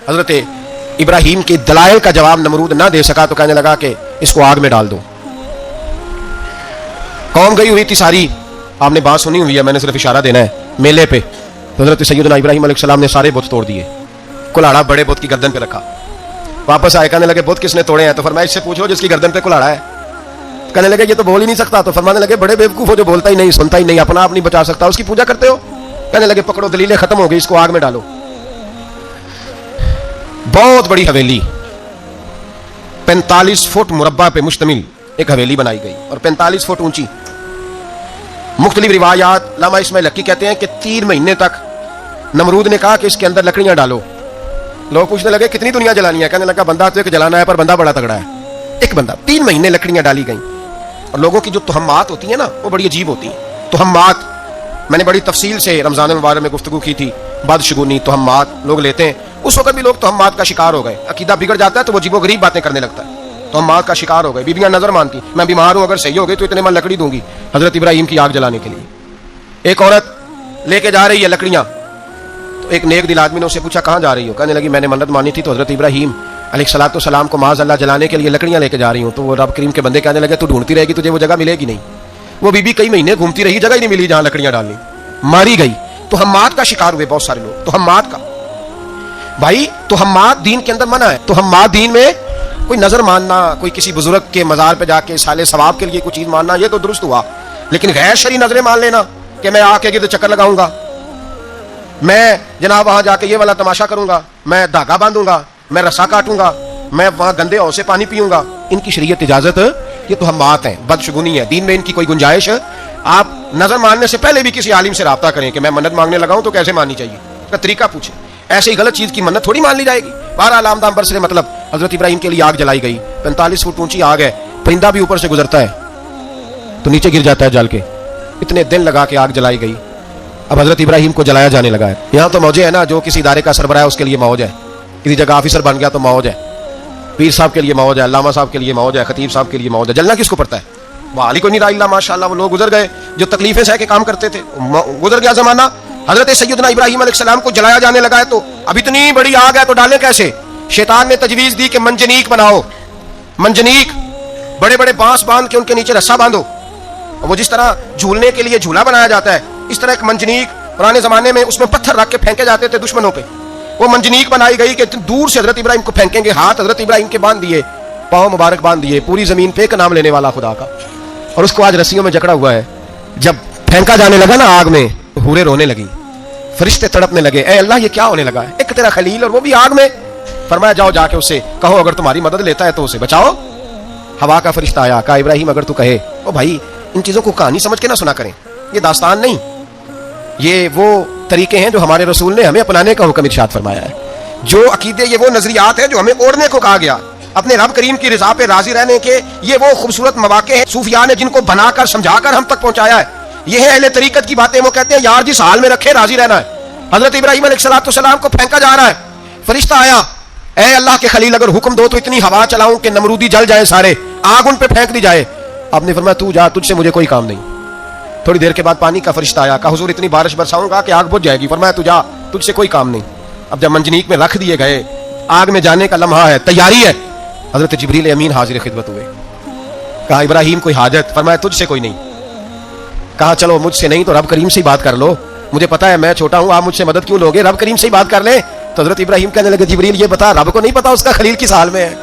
حضرت ابراہیم کے دلائل کا جواب نمرود نہ دے سکا تو کہنے لگا کہ اس کو آگ میں ڈال دو. قوم گئی ہوئی تھی ساری, آپ نے بات سنی ہوئی ہے, میں نے صرف اشارہ دینا ہے, میلے پہ تو حضرت سیدنا ابراہیم علیہ السلام نے سارے بت توڑ دیے, کلاڑا بڑے بت کی گردن پہ رکھا. واپس آئے, کہنے لگے بت کس نے توڑے ہیں؟ تو فرمایا اس سے پوچھو جس کی گردن پہ کلاڑا ہے. کہنے لگے یہ تو بول ہی نہیں سکتا. تو فرمانے لگے بڑے بیوقوف ہو جو بولتا ہی نہیں, سنتا ہی نہیں, اپنا آپ نہیں بچا سکتا, اس کی پوجا کرتے ہو. کہنے لگے پکڑو دلیلیں ختم ہو گئی, اس کو آگ میں ڈالو. بہت بڑی حویلی 45 فٹ مربع پہ مشتمل ایک حویلی بنائی گئی اور 45 فٹ اونچی. مختلف روایات, علامہ اسماعیل حقی کہتے ہیں کہ 3 مہینے تک نمرود نے کہا کہ اس کے اندر لکڑیاں ڈالو. لوگ پوچھنے لگے کتنی دنیا جلانی ہے؟ کہنے لگا بندہ تو ایک جلانا ہے, پر بندہ بڑا تگڑا ہے, ایک بندہ. 3 مہینے لکڑیاں ڈالی گئیں. اور لوگوں کی جو تہمات ہوتی ہیں نا وہ بڑی عجیب ہوتی ہیں. تہمات میں نے بڑی تفصیل سے رمضان المبارک میں گفتگو کی تھی. بدشگونی, تہمات لوگ لیتے ہیں. اس وقت بھی لوگ تہمات کا شکار ہو گئے. عقیدہ بگڑ جاتا ہے تو وہ عجیب و غریب باتیں کرنے لگتا ہے. تہمات کا شکار ہو گئے. بیویاں نظر مانتی, میں بیمار ہوں, اگر صحیح ہو گئی تو اتنے میں لکڑی دوں گی حضرت ابراہیم کی آگ جلانے کے لیے. ایک عورت لے کے جا رہی ہے لکڑیاں, تو ایک نیک دل آدمی نے اسے پوچھا کہاں جا رہی ہو؟ کہنے لگی میں نے منت مانی تھی تو حضرت ابراہیم علیہ الصلوۃ والسلام کو معاذ اللہ جلانے کے لیے لکڑیاں لے کے جا رہی ہوں. تو وہ رب کریم کے بندے کہنے لگے تو ڈھونڈتی رہے گی, تجھے وہ جگہ ملے گی نہیں. وہ بی بی کئی مہینے گھومتی رہی, جگہ ہی نہیں ملی جہاں لکڑیاں ڈالنی, ماری گئی. تہمات کا شکار ہوئے بہت سارے لوگ. تہمات کا بھائی, تہمات دین کے اندر منع ہے. تہمات دین میں کوئی نظر ماننا, کوئی کسی بزرگ کے مزار پہ جا کے سالے ثواب کے لیے کوئی چیز ماننا, یہ تو درست ہوا. لیکن غیر شرعی نظریں مان لینا کہ میں آ کے گرد چکر لگاؤں گا, میں جناب وہاں جا کے یہ والا تماشا کروں گا, میں دھاگا باندھوں گا, میں رسا کاٹوں گا, میں وہاں گندے ہو سے پانی پیوں گا, ان کی شریعت اجازت, یہ تہمات ہیں, بدشگونی ہے. دین میں ان کی کوئی گنجائش. آپ نظر ماننے سے پہلے بھی کسی عالم سے رابطہ کریں کہ میں منت مانگنے لگاؤں تو کیسے ماننی چاہیے, اس کا طریقہ پوچھیں. ایسے ہی غلط چیز کی منت تھوڑی مان لی جائے گی. بہرحال آمدام برسر مطلب حضرت ابراہیم کے لیے آگ جلائی گئی. 45 فٹ اونچی آگ ہے, پرندہ بھی اوپر سے گزرتا ہے تو نیچے گر جاتا ہے جل کے. اتنے دن لگا کے آگ جلائی گئی. اب حضرت ابراہیم کو جلایا جانے لگا ہے. یہاں تو موجیں ہے نا, جو کسی ادارے کا سربراہ ہے اس کے لیے موج ہے, کسی جگہ آفیسر بن گیا تو موج ہے, پیر صاحب کے لیے موج ہے, علامہ صاحب کے لیے موج ہے, خطیب صاحب کے لیے موج ہے. جلنا کس کو پڑتا ہے؟ وہ علی کو نہیں رہا ماشاء اللہ. وہ لوگ گزر گئے جو تکلیفیں سہ کے کام کرتے تھے, گزر گیا زمانہ. حضرت سیدنا ابراہیم علیہ السلام کو جلایا جانے لگا ہے تو اب اتنی بڑی آگ ہے تو ڈالیں کیسے؟ شیطان نے تجویز دی کہ منجنیق بناؤ. منجنیق بڑے بڑے بانس باندھ کے ان کے نیچے رسا باندھو. وہ جس طرح جھولنے کے لیے جھولا بنایا جاتا ہے, اس طرح ایک منجنیق پرانے زمانے میں اس میں پتھر رکھ کے پھینکے جاتے تھے دشمنوں پہ. وہ منجنیق بنائی گئی کہ دور سے حضرت ابراہیم کو پھینکیں گے. ہاتھ حضرت ابراہیم کے باندھ دیے, پاؤں مبارک باندھ دیے, پوری زمین پہ ایک نام لینے والا خدا کا. اور اس کو آج رسیوں میں جکڑا ہوا ہے. جب پھینکا جانے لگا نا آگ میں, حوریں رونے لگی, فرشتے تڑپنے لگے, اے اللہ یہ کیا ہونے لگا ہے؟ ایک تیرا خلیل اور وہ بھی آگ میں. فرمایا جاؤ جا کے اسے کہو اگر تمہاری مدد لیتا ہے تو اسے بچاؤ. ہوا کا فرشتہ آیا, کہا ابراہیم اگر تو کہے. او بھائی, ان چیزوں کو کہانی سمجھ کے نہ سنا کریں, یہ داستان نہیں, یہ وہ طریقے ہیں جو ہمارے رسول نے ہمیں اپنانے کا حکم ارشاد فرمایا ہے. جو عقیدے, یہ وہ نظریات ہیں جو ہمیں اوڑھنے کو کہا گیا. اپنے رب کریم کی رضا پہ راضی رہنے کے یہ وہ خوبصورت مواقع ہیں صوفیاء نے جن کو بنا کر سمجھا کر ہم تک پہنچایا ہے. یہ ہے اہل طریقت کی باتیں. وہ کہتے ہیں یار جس حال میں رکھے راضی رہنا ہے. حضرت ابراہیم علیہ السلام کو پھینکا جا رہا ہے, فرشتہ آیا, اے اللہ کے خلیل اگر حکم دو تو اتنی ہوا چلاؤں کہ نمرودی جل جائیں سارے, آگ ان پہ پھینک دی جائے. آپ نے فرمایا تو جا, تجھ سے مجھے کوئی کام نہیں. تھوڑی دیر کے بعد پانی کا فرشتہ آیا, کہا حضور اتنی بارش برساؤں گا کہ آگ بجھ جائے گی. فرمایا تو جا, تجھ سے کوئی کام نہیں. اب جب منجنیق میں رکھ دیے گئے, آگ میں جانے کا لمحہ ہے, تیاری ہے, حضرت جبریل امین حاضر خدمت ہوئے. کہا ابراہیم کوئی حاجت؟ فرمایا تجھ سے کوئی نہیں. کہا چلو مجھ سے نہیں تو رب کریم سے ہی بات کر لو, مجھے پتا ہے میں چھوٹا ہوں, آپ مجھ سے مدد کیوں لوگے, رب کریم سے ہی بات کر لیں. تو حضرت ابراہیم کہنے لگے جبریل یہ بتا, رب کو نہیں پتا اس کا خلیل کس حال میں ہے؟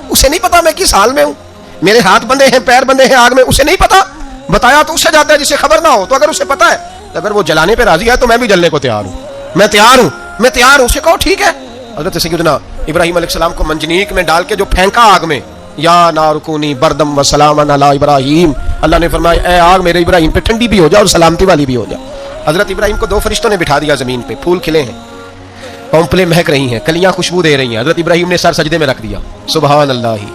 اسے نہیں پتا میں کس حال میں ہوں, میرے ہاتھ بندے ہیں, پیر بندے ہیں آگ میں, اسے نہیں پتا. بتایا تو اسے جاتا ہے جسے خبر نہ ہو. تو اگر اسے پتا ہے, اگر وہ جلانے پہ راضی ہے تو میں بھی جلنے کو تیار ہوں, میں تیار ہوں, میں تیار ہوں. اسے کہو ٹھیک ہے. حضرت سیدنا ابراہیم علیہ السلام کو منجنیق میں ڈال کے جو پھینکا آگ میں, یا نار کونی بردم و سلام علی ابراہیم, اللہ نے فرمایا اے آگ میرے ابراہیم پہ ٹھنڈی بھی ہو جا اور سلامتی والی بھی ہو جا. حضرت ابراہیم کو 2 فرشتوں نے بٹھا دیا زمین پہ, پھول کھلے ہیں, پونپلیں مہک رہی ہیں, کلیاں خوشبو دے رہی ہیں. حضرت ابراہیم نے سر سجدے میں رکھ دیا, سبحان اللہ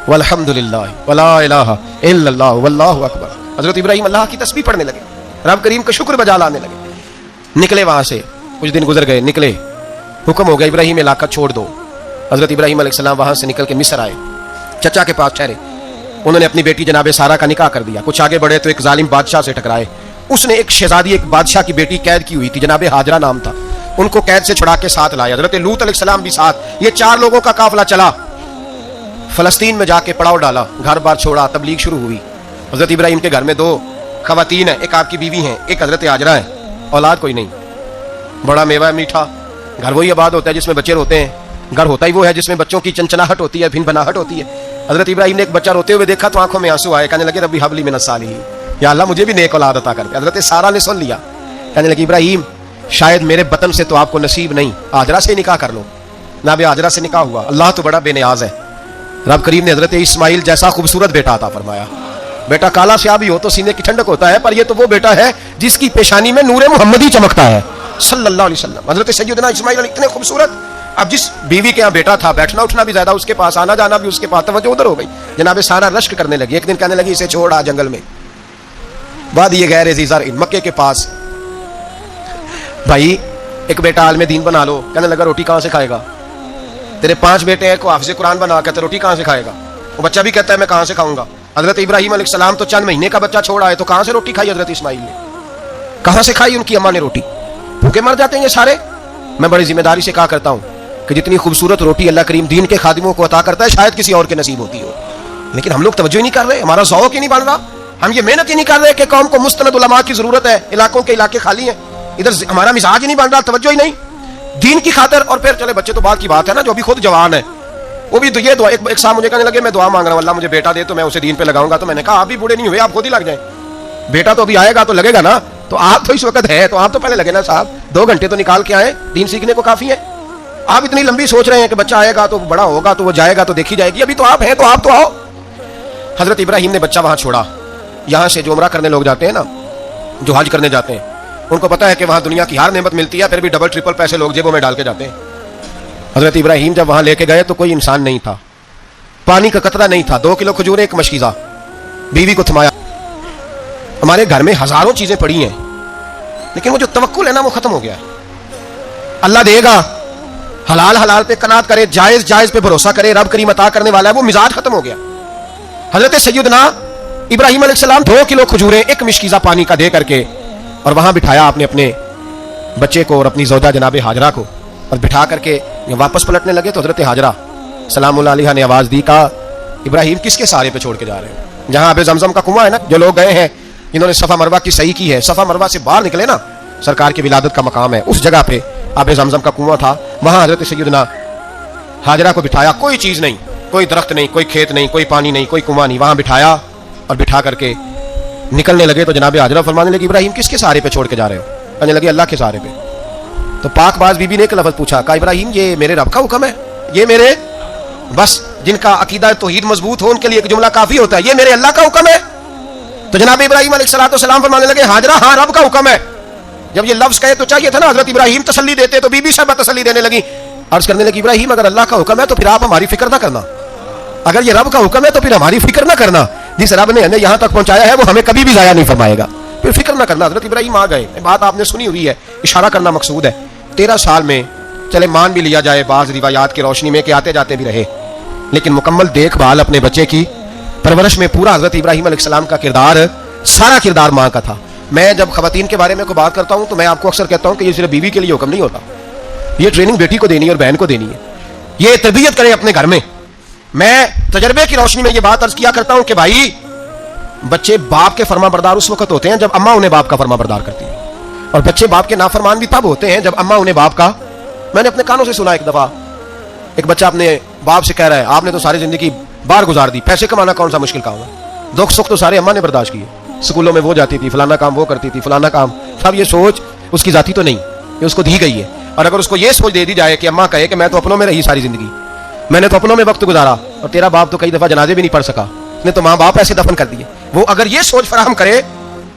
والحمد للہ ولا الہ الا اللہ واللہ اکبر. حضرت ابراہیم اللہ کی تسبیح پڑھنے لگے, رب کریم کا شکر بجا لانے لگے. نکلے وہاں سے, کچھ دن گزر گئے, نکلے, حکم ہو گیا ابراہیم علاقہ چھوڑ دو. حضرت ابراہیم علیہ السلام وہاں سے نکل کے مصر آئے, چچا کے پاس ٹھہرے. انہوں نے اپنی بیٹی جناب سارہ کا نکاح کر دیا. کچھ آگے بڑھے تو ایک ظالم بادشاہ سے ٹکرائے. اس نے ایک شہزادی, ایک بادشاہ کی بیٹی قید کی ہوئی تھی, جناب ہاجرہ نام تھا. ان کو قید سے چھڑا کے ساتھ لایا، حضرت لوط علیہ السلام بھی ساتھ، یہ 4 لوگوں کا قافلہ چلا، فلسطین میں جا کے پڑاؤ ڈالا، گھر بار چھوڑا، تبلیغ شروع ہوئی۔ حضرت ابراہیم کے گھر میں 2 خواتین ہیں، ایک آپ کی بیوی ہیں، ایک حضرت ہاجرہ ہے، اولاد کوئی نہیں، بڑا میوہ میٹھا، گھر وہی آباد ہوتا ہے جس میں بچے روتے ہیں، گھر ہوتا ہی وہ ہے جس میں بچوں کی چنچناہٹ ہوتی ہے، بھن بھناہٹ ہوتی ہے۔ حضرت ابراہیم نے ایک بچہ روتے ہوئے دیکھا تو آنکھوں میں آنسو آئے، کہنے لگے ربی حب لی من الصالحین، یا اللہ مجھے بھی نیک اولاد عطا کر دے۔ حضرت سارہ نے سن لیا، کہنے لگی ابراہیم شاید میرے بطن سے تو آپ کو نصیب نہیں، ہاجرہ سے نکاح کر لو۔ جناب ہاجرہ سے نکاح ہوا، اللہ تو بڑا بے نیاز ہے، رب کریم نے حضرت اسماعیل جیسا خوبصورت بیٹا عطا فرمایا۔ بیٹا کالا سیاہ بھی ہو تو سینے کی ٹھنڈک ہوتا ہے، پر یہ تو وہ بیٹا ہے جس کی پیشانی میں نور محمدی چمکتا ہے صلی اللہ علیہ وسلم۔ حضرت سیدنا اسماعیل اتنے خوبصورت، اب جس بیوی کے یہاں بیٹا تھا، بیٹھنا اٹھنا بھی زیادہ اس کے پاس، آنا جانا بھی اس کے پاس، توجہ ادھر ہو گئی۔ جناب سارہ رشک کرنے لگی، ایک دن کہنے لگی اسے چھوڑ آ جنگل میں، وادی غیر ذی زرع مکے کے پاس، بھائی ایک بیٹا عالم دین بنا لو۔ کہنے لگا روٹی کہاں سے کھائے گا؟ تیرے 5 بیٹے ہیں، کو حافظ قرآن بنا، کہتے روٹی کہاں سے کھائے گا؟ وہ بچہ بھی کہتا ہے میں کہاں سے کھاؤں گا۔ حضرت ابراہیم علیہ السلام تو چند مہینے کا بچہ چھوڑ آئے، تو کہاں سے روٹی کھائی حضرت اسماعیل نے؟ کہاں سے کھائی ان کی اماں نے روٹی؟ بھوکے مر جاتے ہیں یہ سارے۔ میں بڑی ذمہ داری سے کہا کرتا ہوں کہ جتنی خوبصورت روٹی اللہ کریم دین کے خادموں کو عطا کرتا ہے شاید کسی اور کے نصیب ہوتی ہو، لیکن ہم لوگ توجہ ہی نہیں کر رہے، ہمارا ذوق ہی نہیں بڑھ رہا، ہم یہ محنت ہی نہیں کر رہے کہ قوم کو مستند علماء کی ضرورت ہے، علاقوں کے علاقے خالی ہیں، ادھر ہمارا مزاج ہی نہیں بن رہا، توجہ ہی نہیں دین کی خاطر۔ اور پھر چلے بچے تو بات کی بات ہے نا، جو ابھی خود جوان ہے وہ بھی یہ دعا، ایک صاحب مجھے کہنے لگے میں دعا مانگ رہا ہوں اللہ مجھے بیٹا دے تو میں اسے دین پہ لگاؤں گا، تو میں نے کہا آپ بھی بوڑھے نہیں ہوئے، آپ خود ہی لگ جائیں، بیٹا تو ابھی آئے گا تو لگے گا نا، تو آپ تو اس وقت ہے تو آپ تو پہلے لگے نا صاحب، 2 گھنٹے تو نکال کے آئے، دین سیکھنے کو کافی ہے۔ آپ اتنی لمبی سوچ رہے ہیں کہ بچہ آئے گا تو بڑا ہوگا تو وہ جائے گا تو دیکھی جائے گی، ابھی تو آپ ہیں تو آپ تو آؤ۔ حضرت ابراہیم نے بچہ وہاں چھوڑا، یہاں سے جو عمرہ کرنے لوگ جاتے ہیں نا، جو حج کرنے جاتے ہیں، ان کو پتا ہے کہ وہاں دنیا کی ہر نعمت ملتی ہے، پھر بھی ڈبل ٹرپل پیسے لوگ جیبوں میں ڈال کے جاتے ہیں۔ حضرت ابراہیم جب وہاں لے کے گئے تو کوئی انسان نہیں تھا، پانی کا قطرہ نہیں تھا، 2 کلو کھجور، 1 مشکیزہ، بیوی کو تھمایا۔ ہمارے گھر میں ہزاروں چیزیں پڑی ہیں، لیکن وہ جو توکل ہے نا وہ ختم ہو گیا ہے۔ اللہ دے گا، حلال حلال پہ قناعت کرے، جائز جائز پہ بھروسہ کرے، رب کریم عطا کرنے والا ہے، وہ مزاج ختم ہو گیا۔ حضرت سیدنا ابراہیم علیہ السلام 2 کلو کھجوریں 1 مشکیزہ پانی کا دے کر کے، اور وہاں بٹھایا آپ نے اپنے بچے کو اور اپنی زوجہ جناب ہاجرہ کو، اور بٹھا کر کے واپس پلٹنے لگے تو حضرت ہاجرہ سلام اللہ علیہ نے آواز دی، کہا ابراہیم کس کے سہارے پہ چھوڑ کے جا رہے ہیں؟ جہاں آب زمزم کا کنواں ہے نا، جو لوگ گئے ہیں جنہوں نے صفا مروہ کی صحیح کی ہے، صفا مروہ سے باہر نکلے نا، سرکار کی ولادت کا مقام ہے، اس جگہ پہ آب زمزم کا کنواں تھا، وہاں حضرت سیدنا ہاجرہ کو بٹھایا، کوئی چیز نہیں، کوئی درخت نہیں، کوئی کھیت نہیں، کوئی پانی نہیں، کوئی کنواں نہیں، وہاں بٹھایا اور بٹھا کر کے نکلنے لگے تو جناب ہاجرہ فرمانے لگی ابراہیم کس کے سہارے پہ چھوڑ کے جا رہے ہو؟ کہنے لگے اللہ کے سہارے پہ۔ تو پاک باز بی بی نے ایک لفظ پوچھا، کہا ابراہیم یہ میرے رب کا حکم ہے؟ یہ میرے، بس جن کا عقیدہ توحید مضبوط ہو ان کے لیے ایک جملہ کافی ہوتا ہے، یہ میرے اللہ کا حکم ہے؟ تو جناب ابراہیم علیہ السلام فرمانے لگے ہاجرہ ہاں رب کا حکم ہے۔ جب یہ لفظ کہے تو چاہیے تھا نا حضرت ابراہیم تسلی دیتے، تو بی بی صاحبہ تسلی دینے لگی، عرض کرنے لگی ابراہیم اگر اللہ کا حکم ہے تو پھر آپ ہماری فکر نہ کرنا، اگر یہ رب کا حکم ہے تو پھر ہماری فکر نہ کرنا، جس رب نے ہمیں یہاں تک پہنچایا ہے وہ ہمیں کبھی بھی ضائع نہیں فرمائے گا، پھر فکر نہ کرنا۔ حضرت ابراہیم آ گئے، بات آپ نے سنی ہوئی ہے، اشارہ کرنا مقصود ہے، 13 سال میں چلے مان بھی لیا جائے بعض روایات کی روشنی میں کہ آتے جاتے بھی رہے، لیکن مکمل دیکھ بھال اپنے بچے کی پرورش میں پورا حضرت ابراہیم علیہ السلام کا کردار، سارا کردار ماں کا تھا۔ میں جب خواتین کے بارے میں کوئی بات کرتا ہوں تو میں آپ کو اکثر کہتا ہوں کہ یہ صرف بیوی کے لیے حکم نہیں ہوتا، یہ ٹریننگ بیٹی کو دینی ہے اور بہن کو دینی ہے، یہ تربیت کرے اپنے گھر میں۔ میں تجربے کی روشنی میں یہ بات عرض کیا کرتا ہوں کہ بھائی بچے باپ کے فرما بردار اس وقت ہوتے ہیں جب اماں انہیں باپ کا فرما بردار کرتی ہے، اور بچے باپ کے نافرمان بھی تب ہوتے ہیں جب اماں انہیں باپ کا۔ میں نے اپنے کانوں سے سنا ایک دفعہ ایک بچہ اپنے باپ سے کہہ رہا ہے آپ نے تو ساری زندگی باہر گزار دی، پیسے کمانا کون سا مشکل کام ہے، دکھ سکھ تو سارے اماں نے برداشت کیے، اسکولوں میں وہ جاتی تھی، فلانا کام وہ کرتی تھی، فلانا کام، سب یہ سوچ اس کی ذاتی تو نہیں، یہ اس کو دی گئی ہے۔ اور اگر اس کو یہ سوچ دے دی جائے کہ اماں کہے کہ میں تو اپنوں میں رہی ساری زندگی، میں نے تو اپنوں میں وقت گزارا، اور تیرا باپ تو کئی دفعہ جنازے بھی نہیں پڑھ سکا، اس نے تو ماں باپ ایسے دفن کر دیے، وہ اگر یہ سوچ فراہم کرے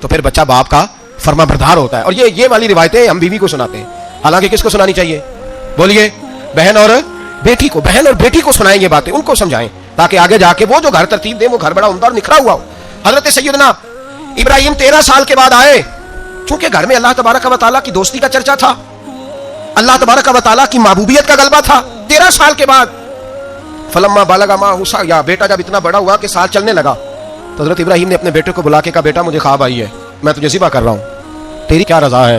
تو پھر بچہ باپ کا فرما بردار ہوتا ہے۔ اور یہ والی روایتیں ہم بیوی کو سناتے ہیں، حالانکہ کس کو سنانی چاہیے؟ بولیے، بہن اور بیٹی کو، بہن اور بیٹی کو سنائیں یہ باتیں، ان کو سمجھائیں تاکہ آگے جا کے وہ جو گھر ترتیب دیں وہ گھر بڑا عمدہ اور نکھرا ہوا ہو۔ حضرت سیدنا ابراہیم 13 سال کے بعد آئے، چونکہ گھر میں اللہ تبارک و تعالیٰ کی دوستی کا چرچا تھا، اللہ تبارک و تعالیٰ کی محبوبیت کا غلبہ تھا۔ 13 سال کے بعد فلما بالغ معہ السعی، بیٹا جب اتنا بڑا ہوا کہ سال چلنے لگا تو حضرت ابراہیم نے اپنے بیٹے کو بلا کے کہا بیٹا مجھے خواب آئی ہے، میں تجھے ذبح کر رہا ہوں، تیری کیا رضا ہے؟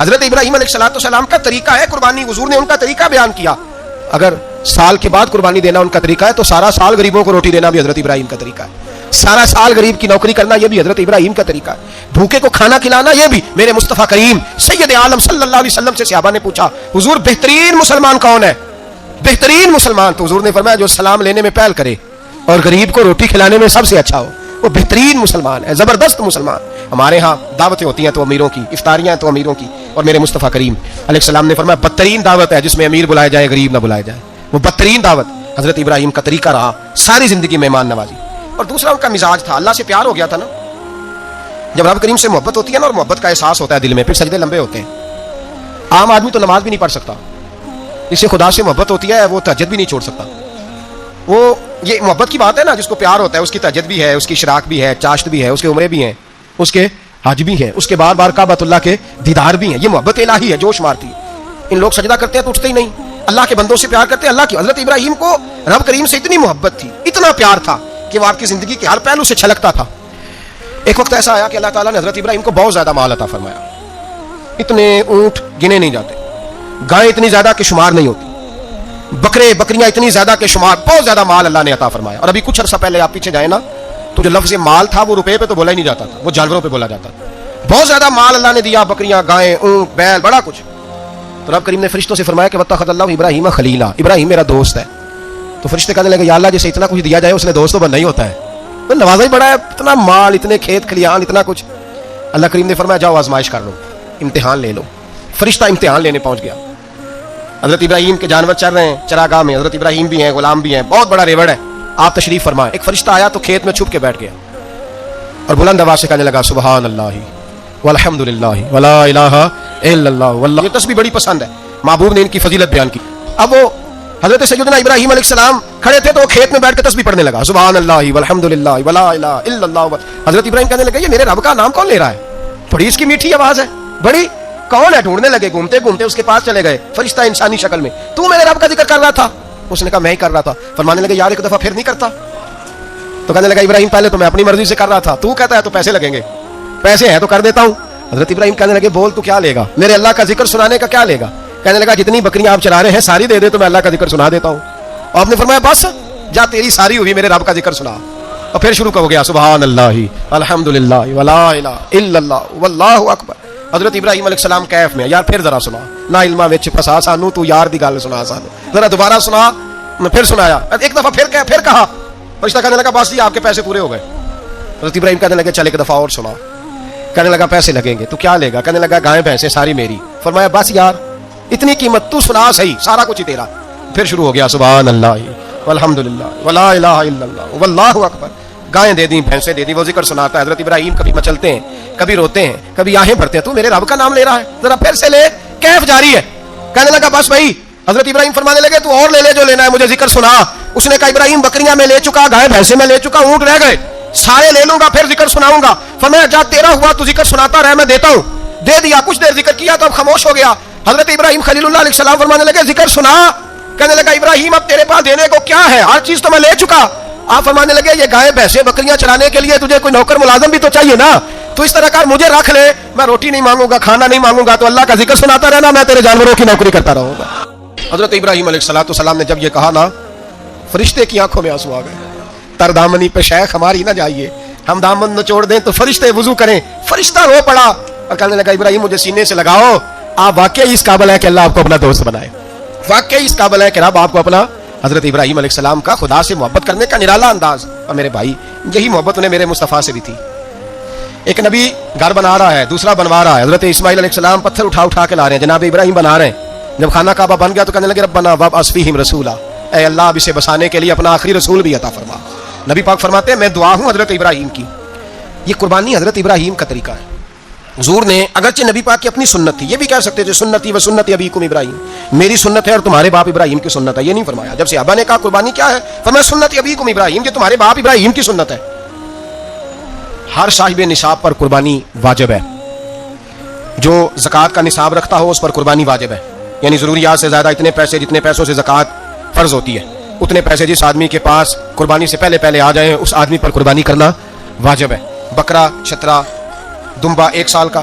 حضرت ابراہیم علیہ السلام کا طریقہ ہے قربانی. حضور نے ان کا طریقہ بیان کیا. اگر سال کے بعد قربانی دینا ان کا طریقہ ہے تو سارا سال غریبوں کو روٹی دینا بھی حضرت ابراہیم کا طریقہ ہے. سارا سال غریب کی نوکری کرنا یہ بھی حضرت ابراہیم کا طریقہ ہے. بھوکے کو کھانا کھلانا یہ بھی. میرے مصطفیٰ کریم سید عالم صلی اللہ علیہ وسلم سے صحابہ نے پوچھا حضور بہترین مسلمان کون ہے؟ بہترین مسلمان تو حضور نے فرمایا جو سلام لینے میں پہل کرے اور غریب کو روٹی کھلانے میں سب سے اچھا ہو, وہ بہترین مسلمان ہے, زبردست مسلمان. ہمارے ہاں دعوتیں ہوتی ہیں تو امیروں کی, افطاریاں تو امیروں کی, اور میرے مصطفیٰ کریم علیہ السلام نے فرمایا بدترین دعوت ہے جس میں امیر بلائے جائے غریب نہ بلائے جائے. وہ بدترین دعوت حضرت ابراہیم کا طریقہ رہا ساری زندگی مہمان نوازی. اور دوسرا ان کا مزاج تھا, اللہ سے پیار ہو گیا تھا نا. جب رب کریم سے محبت ہوتی ہے نا اور محبت کا احساس ہوتا ہے دل میں, پھر سجدے لمبے ہوتے ہیں. عام آدمی تو نماز بھی نہیں پڑھ سکتا, جس سے خدا سے محبت ہوتی ہے وہ تہجد بھی نہیں چھوڑ سکتا. وہ یہ محبت کی بات ہے نا, جس کو پیار ہوتا ہے اس کی تہجد بھی ہے, اس کی اشراق بھی ہے, چاشت بھی ہے, اس کے عمرے بھی ہیں, اس کے حج بھی ہیں, اس کے بار بار کعبۃ اللہ کے دیدار بھی ہیں. یہ محبت الہی ہے, جوش مارتی ہے. ان لوگ سجدہ کرتے ہیں تو اٹھتے ہی نہیں, اللہ کے بندوں سے پیار کرتے ہیں. اللہ کی حضرت ابراہیم کو رب کریم سے اتنی محبت تھی, اتنا پیار تھا کہ وہ آپ کی زندگی کے ہر پہلو سے چھلکتا تھا. ایک وقت ایسا آیا کہ اللہ تعالیٰ نے حضرت ابراہیم کو بہت زیادہ مال عطا فرمایا. اتنے اونٹ گنے نہیں جاتے, گائیں اتنی زیادہ کہ شمار نہیں ہوتی, بکرے بکریاں اتنی زیادہ کہ شمار, بہت زیادہ مال اللہ نے عطا فرمایا. اور ابھی کچھ عرصہ پہلے آپ پیچھے جائیں نا تو جو لفظ مال تھا وہ روپے پہ تو بولا ہی نہیں جاتا تھا, وہ جانوروں پہ بولا جاتا تھا. بہت زیادہ مال اللہ نے دیا, بکریاں, گائیں, اونٹ, بیل, بڑا کچھ. تو رب کریم نے فرشتوں سے فرمایا کہ واتخذ اللہ ابراہیم خلیلا, ابراہیم میرا دوست ہے. تو فرشتے کہنے لگے یا اللہ جسے اتنا کچھ دیا جائے اس نے دوست تو بننا ہی ہوتا ہے, نوازا ہی بڑا ہے, اتنا مال, اتنے کھیت کھلیان, اتنا کچھ. اللہ کریم نے فرمایا جاؤ آزمائش کر لو, امتحان لے لو. فرشتہ امتحان لینے پہنچ گیا. حضرت ابراہیم کے جانور چر رہے ہیں چراگاہ میں, حضرت ابراہیم بھی ہیں, غلام بھی ہیں, بہت بڑا ریوڑ ہے. آپ تشریف فرمائیں. ایک فرشتہ آیا تو کھیت میں چھپ کے بیٹھ گیا اور بلند آواز سے کہنے لگا سبحان اللہ والحمد للہ ولا الہ الا اللہ واللہ. یہ تسبیح بڑی پسند ہے, محبوب نے ان کی فضیلت بیان کی. اب وہ حضرت سیدنا ابراہیم علیہ السلام کھڑے تھے تو وہ کھیت میں بیٹھ کے تسبیح پڑھنے لگا سبحان اللہ والحمد للہ ولا الہ الا اللہ. حضرت ابراہیم کہنے لگے یہ میرے رب کا نام کون لے رہا ہے, بڑی اس کی میٹھی آواز ہے, بڑی کون ہے. ڈھونڈنے لگے, گھومتے گھومتے اس کے پاس چلے گئے. فرشتہ انسانی شکل میں, تو میرے رب کا ذکر کر رہا تھا. اس نے کہا میں ہی کر رہا تھا. فرمانے لگے یار ایک دفعہ پھر نہیں کرتا. تو کہنے لگا ابراہیم پہلے تو میں اپنی مرضی سے کر رہا تھا, تو کہتا ہے تو پیسے لگیں گے, پیسے ہیں تو کر دیتا ہوں. حضرت ابراہیم کہنے لگے بول تو کیا لے گا, میرے اللہ کا ذکر سنانے کا کیا لے گا. کہنے لگا جتنی بکریاں آپ چلا رہے ہیں ساری دے دے تو میں اللہ کا ذکر سنا دیتا ہوں. اور آپ نے فرمایا بس جا تیری ساری ہوئی, میرے رب کا ذکر سنا. اور پھر شروع ہو گیا سبحان اللہ الحمد للہ ولا الہ الا اللہ واللہ اکبر. حضرت ابراہیم علیہ السلام کیف میں, یار پھر ذرا سنا, نہ علما وچ پھسا سانو, تو یار دی گل سنا سانو, ذرا دوبارہ سنا. میں پھر سنایا, ایک دفعہ پھر کہا. فرشتہ کہنے لگا بس جی آپ کے پیسے پورے ہو گئے. حضرت ابراہیم کہنے لگے چل ایک دفعہ اور سنا. کہنے لگا پیسے لگیں گے, تو کیا لے گا. کہنے لگا گائیں بھینسیں ساری میری. فرمایا بس یار اتنی قیمت, تو سنا صحیح, سارا کچھ ہی تیرا. پھر شروع ہو گیا سبحان اللہ والحمد للہ ولا الہ الا اللہ واللہ اکبر. گائیں دے دیں, بھینسیں دے دیں, وہ ذکر سناتا ہے. حضرت ابراہیم کبھی مچلتے ہیں, کبھی روتے ہیں, کبھی آہیں بھرتے ہیں. تو میرے رب کا نام لے رہا ہے, ذرا پھر سے لے, کیف جاری ہے. کہنے لگا بس بھائی. حضرت ابراہیم فرمانے لگے تو اور لے لے جو لینا ہے, مجھے ذکر سنا. اس نے کہا ابراہیم بکریاں میں لے چکا, گائیں بھینسیں میں لے چکا, اونٹ رہ گئے, سارے لے لوں گا پھر ذکر سناؤں گا. فرمایا جا تیرا ہوا تو ذکر سناتا رہ, میں دیتا ہوں. دے دیا, کچھ دیر ذکر کیا تو اب خاموش ہو گیا. حضرت ابراہیم خلیل اللہ علیہ السلام فرمانے لگے ذکر سنا. کہنے لگا ابراہیم اب تیرے پاس دینے کو کیا ہے, ہر چیز تو میں لے چکا. آپ فرمانے لگے یہ گائے بھینسیں بکریاں چلانے کے لیے تجھے کوئی نوکر ملازم بھی تو چاہیے نا, تو اس طرح کر مجھے رکھ لے, میں روٹی نہیں مانگوں گا, کھانا نہیں مانگوں گا, تو اللہ کا ذکر سناتا رہنا, میں تیرے جانوروں کی نوکری کرتا رہوں گا. حضرت ابراہیم علیہ السلام نے جب یہ کہا نا, فرشتے کی آنکھوں میں آنسو آ گئے. تر دامنی پہ شیخ ہماری نہ جائیے, ہم دامن نچوڑ دیں تو فرشتے وضو کریں. فرشتہ رو پڑا اور کہنے لگا ابراہیم مجھے سینے سے لگاؤ, آپ واقعی اس قابل ہے کہ اللہ آپ کو اپنا دوست بنائے, واقعی اس قابل ہے کہ رب آپ کو اپنا. حضرت ابراہیم علیہ السلام کا خدا سے محبت کرنے کا نرالا انداز. اور میرے بھائی یہی محبت انہیں میرے مصطفیٰ سے بھی تھی. ایک نبی گھر بنا رہا ہے, دوسرا بنوا رہا ہے. حضرت اسماعیل علیہ السلام پتھر اٹھا کے لا رہے ہیں, جناب ابراہیم بنا رہے ہیں. جب خانہ کعبہ بن گیا تو کہنے لگے ربنا وابعث فیہم رسولا, اے اللہ اب اسے بسانے کے لیے اپنا آخری رسول بھی عطا فرما. نبی پاک فرماتے ہیں میں دعا ہوں حضرت ابراہیم کی. یہ قربانی حضرت ابراہیم کا طریقہ ہے. حضور نے اگرچہ نبی پاک کی اپنی سنت تھی, یہ بھی کہہ سکتے تھے سنتی و سنت ابیکم ابراہیم, میری سنت ہے اور تمہارے باپ ابراہیم کی سنت ہے, یہ نہیں فرمایا. جب صحابہ نے کہا قربانی کیا ہے, فرمایا سنت ابیکم ابراہیم, یہ تمہارے باپ ابراہیم کی سنت ہے. ہر صاحب نصاب پر قربانی واجب ہے. جو زکوٰۃ کا نصاب رکھتا ہو اس پر قربانی واجب ہے, یعنی ضروریات سے زیادہ اتنے پیسے, جتنے پیسوں سے زکوٰۃ فرض ہوتی ہے اتنے پیسے جس آدمی کے پاس قربانی سے پہلے آ جائیں اس آدمی پر قربانی کرنا واجب ہے. بکرا, چھترا, دمبا 1 سال کا,